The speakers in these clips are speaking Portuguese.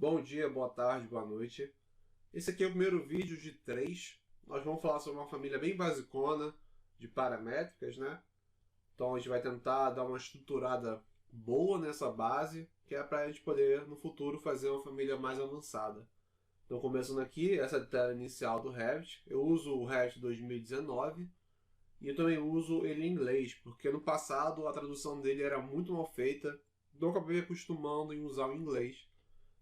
Bom dia, boa tarde, boa noite. Esse aqui é o primeiro vídeo de 3. Nós vamos falar sobre uma família bem basicona de paramétricas, né? Então a gente vai tentar dar uma estruturada boa nessa base, que é para a gente poder no futuro fazer uma família mais avançada. Então começando aqui, essa é a tela inicial do Revit. Eu uso o Revit 2019 e eu também uso ele em inglês, porque no passado a tradução dele era muito mal feita, então eu acabei acostumando em usar o inglês.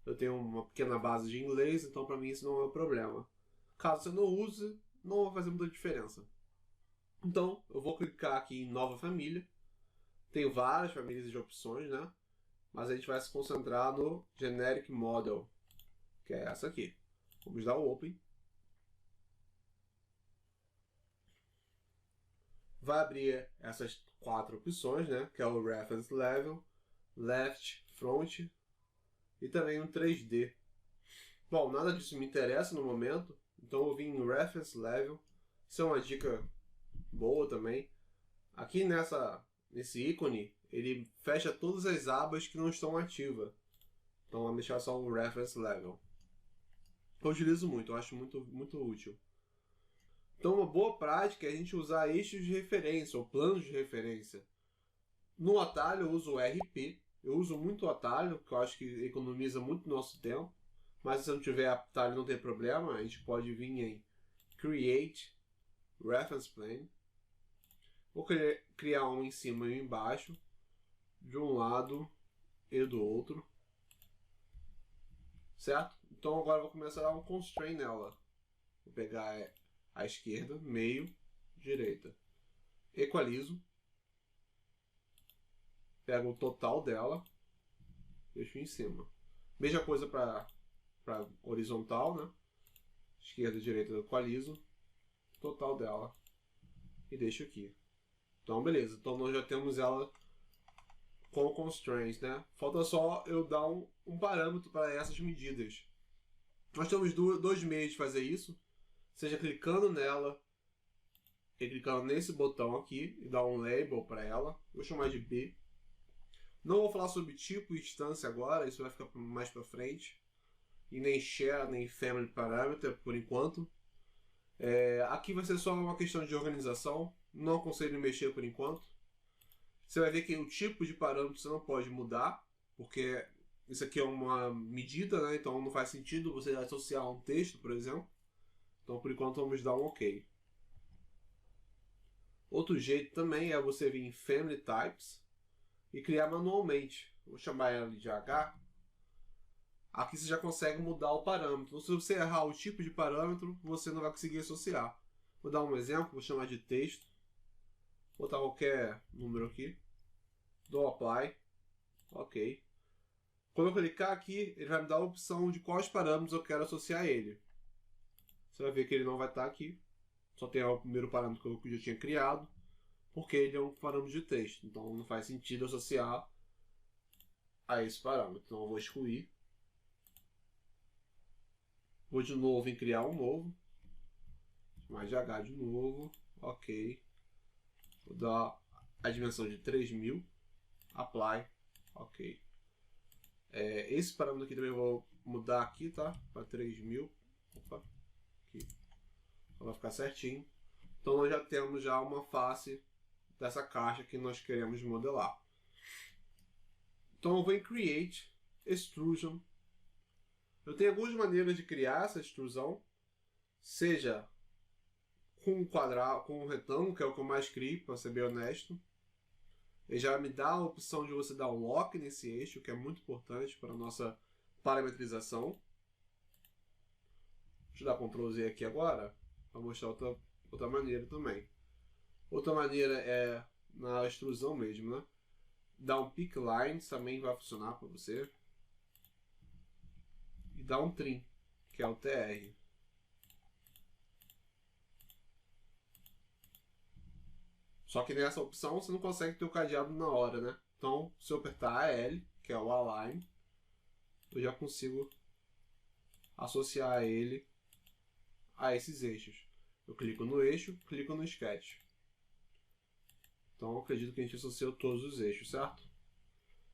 Eu tenho uma pequena base de inglês, então para mim isso não é um problema. Caso você não use, não vai fazer muita diferença. Então, eu vou clicar aqui em Nova Família. Tem várias famílias de opções, né? Mas a gente vai se concentrar no Generic Model, que é essa aqui. Vamos dar o Open. Vai abrir essas 4 opções, né? Que é o Reference Level, Left, Front e também um 3D. Bom, nada disso me interessa no momento, então eu vim em Reference Level. Isso é uma dica boa também. Aqui nesse ícone, ele fecha todas as abas que não estão ativas. Então vamos deixar só o Reference Level. Eu utilizo muito, eu acho muito útil. Então uma boa prática é a gente usar eixos de referência ou planos de referência. No atalho eu uso o RP. Eu uso muito o atalho, que eu acho que economiza muito nosso tempo. Mas se não tiver atalho não tem problema, a gente pode vir em Create Reference Plane. Vou criar um em cima e um embaixo, de um lado e do outro, certo? Então agora eu vou começar a dar um constraint nela. Vou pegar a esquerda, meio, direita. Equalizo. Pego o total dela, deixo em cima. Mesma coisa para horizontal, né? Esquerda e direita eu equalizo. Total dela. E deixo aqui. Então beleza, então nós já temos ela com constraints, né? Falta só eu dar um parâmetro para essas medidas. Nós temos dois meios de fazer isso. Seja clicando nela e clicando nesse botão aqui e dar um label para ela. Vou chamar de B. Não vou falar sobre tipo e instância agora, isso vai ficar mais para frente. E nem share, nem family parameter por enquanto. Aqui vai ser só uma questão de organização. Não aconselho mexer por enquanto. Você vai ver que o tipo de parâmetro você não pode mudar, porque isso aqui é uma medida, né? Então não faz sentido você associar um texto, por exemplo. Então por enquanto vamos dar um OK. Outro jeito também é você vir em Family Types e criar manualmente. Vou chamar ela de H. Aqui você já consegue mudar o parâmetro. Se você errar o tipo de parâmetro, você não vai conseguir associar. Vou dar um exemplo, vou chamar de texto. Vou botar qualquer número aqui. Dou Apply. OK. Quando eu clicar aqui, ele vai me dar a opção de quais parâmetros eu quero associar a ele. Você vai ver que ele não vai estar aqui. Só tem o primeiro parâmetro que eu já tinha criado, porque ele é um parâmetro de texto. Então não faz sentido associar a esse parâmetro. Então eu vou excluir. Vou de novo em criar um novo. Mais de H de novo. OK. Vou dar a dimensão de 3000. Apply. OK. Esse parâmetro aqui também eu vou mudar aqui, tá? Para 3000. Opa. Aqui. Então vai ficar certinho. Então nós já temos já uma face dessa caixa que nós queremos modelar. Então eu vou em Create, Extrusion. Eu tenho algumas maneiras de criar essa extrusão, seja com um quadrado, com um retângulo, que é o que eu mais crio, para ser bem honesto. Ele já me dá a opção de você dar um lock nesse eixo, que é muito importante para a nossa parametrização. Deixa eu dar Ctrl Z aqui agora, para mostrar outra maneira também. Outra maneira é na extrusão mesmo, né? Dar um pick lines também vai funcionar para você. E dar um trim, que é o TR. Só que nessa opção você não consegue ter o cadeado na hora, né? Então, se eu apertar AL, que é o Align, eu já consigo associar ele a esses eixos. Eu clico no eixo, clico no Sketch. Então, eu acredito que a gente associou todos os eixos, certo?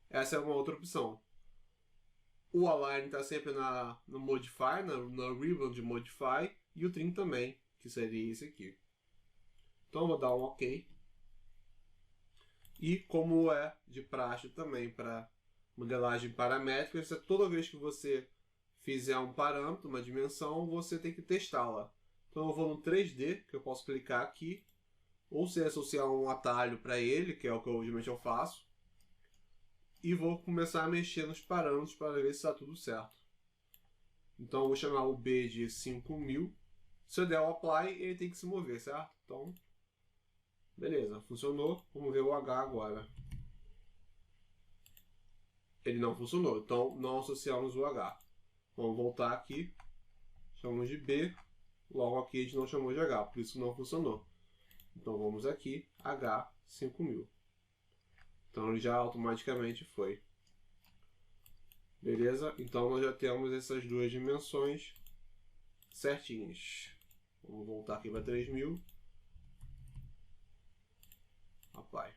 Essa é uma outra opção. O Align está sempre no Modify, na Ribbon de Modify, e o Trim também, que seria esse aqui. Então eu vou dar um OK. E como é de praxe também para modelagem paramétrica, toda vez que você fizer um parâmetro, uma dimensão, você tem que testá-la. Então eu vou no 3D, que eu posso clicar aqui, ou se associar um atalho para ele, que é o que geralmente eu faço, e vou começar a mexer nos parâmetros para ver se está tudo certo. Então eu vou chamar o B de 5000. Se eu der o Apply, ele tem que se mover, certo? Então, beleza, funcionou. Vamos ver o H agora. Ele não funcionou, então não associamos o H. Vamos voltar aqui, chamamos de B, logo aqui a gente não chamou de H, por isso não funcionou. Então vamos aqui, H 5000. Então ele já automaticamente foi. Beleza? Então nós já temos essas duas dimensões certinhas. Vamos voltar aqui para 3000. Apply.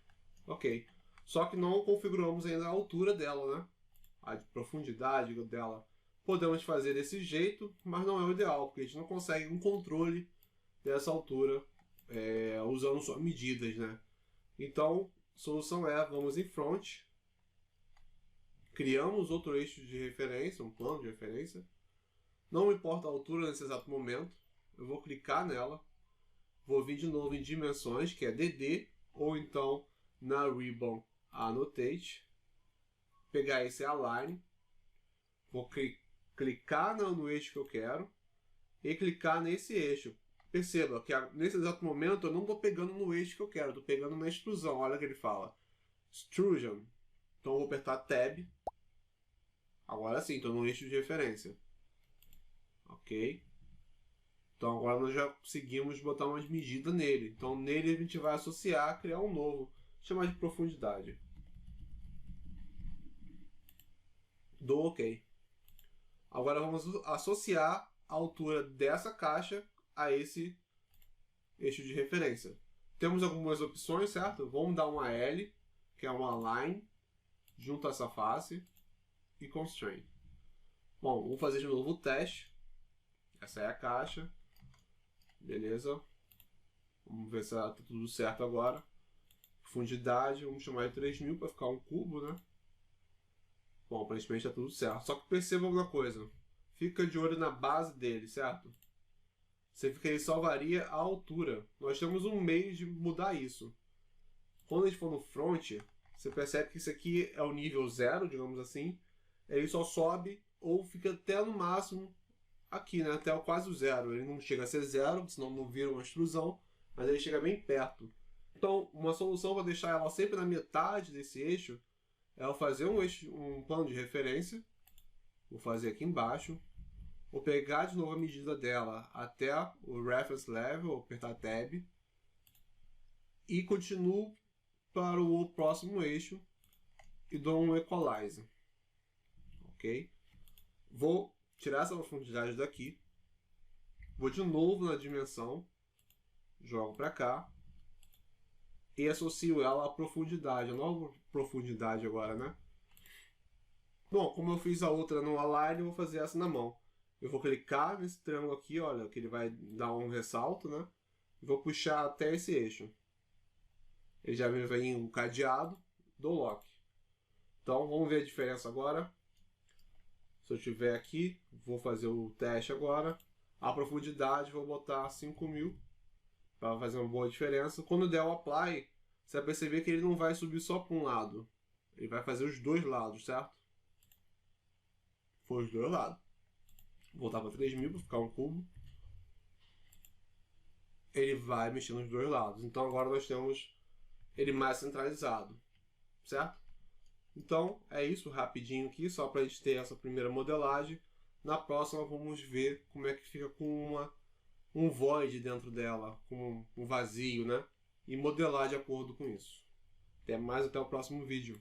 Ok. Só que não configuramos ainda a altura dela, né? A profundidade dela. Podemos fazer desse jeito, mas não é o ideal, porque a gente não consegue um controle dessa altura usando só medidas, né? Então, a solução é, vamos em front, criamos outro eixo de referência, um plano de referência. Não importa a altura nesse exato momento, eu vou clicar nela, vou vir de novo em dimensões, que é DD, ou então na Ribbon Annotate, pegar esse Align, vou clicar no eixo que eu quero e clicar nesse eixo. Perceba que nesse exato momento eu não estou pegando no eixo que eu quero, estou pegando na extrusão. Olha o que ele fala. Extrusion. Então eu vou apertar Tab. Agora sim, estou no eixo de referência. Ok. Então agora nós já conseguimos botar umas medidas nele. Então nele a gente vai associar, criar um novo. Chamar de profundidade. Dou OK. Agora vamos associar a altura dessa caixa a esse eixo de referência. Temos algumas opções, certo? Vamos dar uma L, que é uma line, junto a essa face, e constrain. Bom, vamos fazer de novo o teste. Essa é a caixa. Beleza. Vamos ver se está tudo certo agora. Profundidade, vamos chamar de 3000 para ficar um cubo, né? Bom, aparentemente está tudo certo. Só que perceba alguma coisa. Fica de olho na base dele, certo? Você fica aí, só varia a altura. Nós temos um meio de mudar isso. Quando a gente for no front, você percebe que isso aqui é o nível 0, digamos assim. Ele só sobe ou fica até no máximo aqui, né? Até quase o 0. Ele não chega a ser 0, senão não vira uma extrusão, mas ele chega bem perto. Então, uma solução para deixar ela sempre na metade desse eixo é eu fazer um plano de referência. Vou fazer aqui embaixo. Vou pegar de novo a medida dela até o Reference Level, apertar Tab. E continuo para o próximo eixo e dou um Equalize. Ok? Vou tirar essa profundidade daqui. Vou de novo na dimensão. Jogo para cá. E associo ela à profundidade. A nova profundidade agora, né? Bom, como eu fiz a outra no Align, eu vou fazer essa na mão. Eu vou clicar nesse triângulo aqui, olha, que ele vai dar um ressalto, né? E vou puxar até esse eixo. Ele já vem um cadeado, dou lock. Então, vamos ver a diferença agora. Se eu estiver aqui, vou fazer o teste agora. A profundidade, vou botar 5000 para fazer uma boa diferença. Quando der o Apply, você vai perceber que ele não vai subir só para um lado. Ele vai fazer os dois lados, certo? Foi os dois lados. Vou voltar para 3000 para ficar um cubo. Ele vai mexer nos dois lados. Então agora nós temos ele mais centralizado, certo? Então é isso, rapidinho aqui, só para a gente ter essa primeira modelagem. Na próxima vamos ver como é que fica com um void dentro dela, com um vazio, né? E modelar de acordo com isso. Até mais, até o próximo vídeo.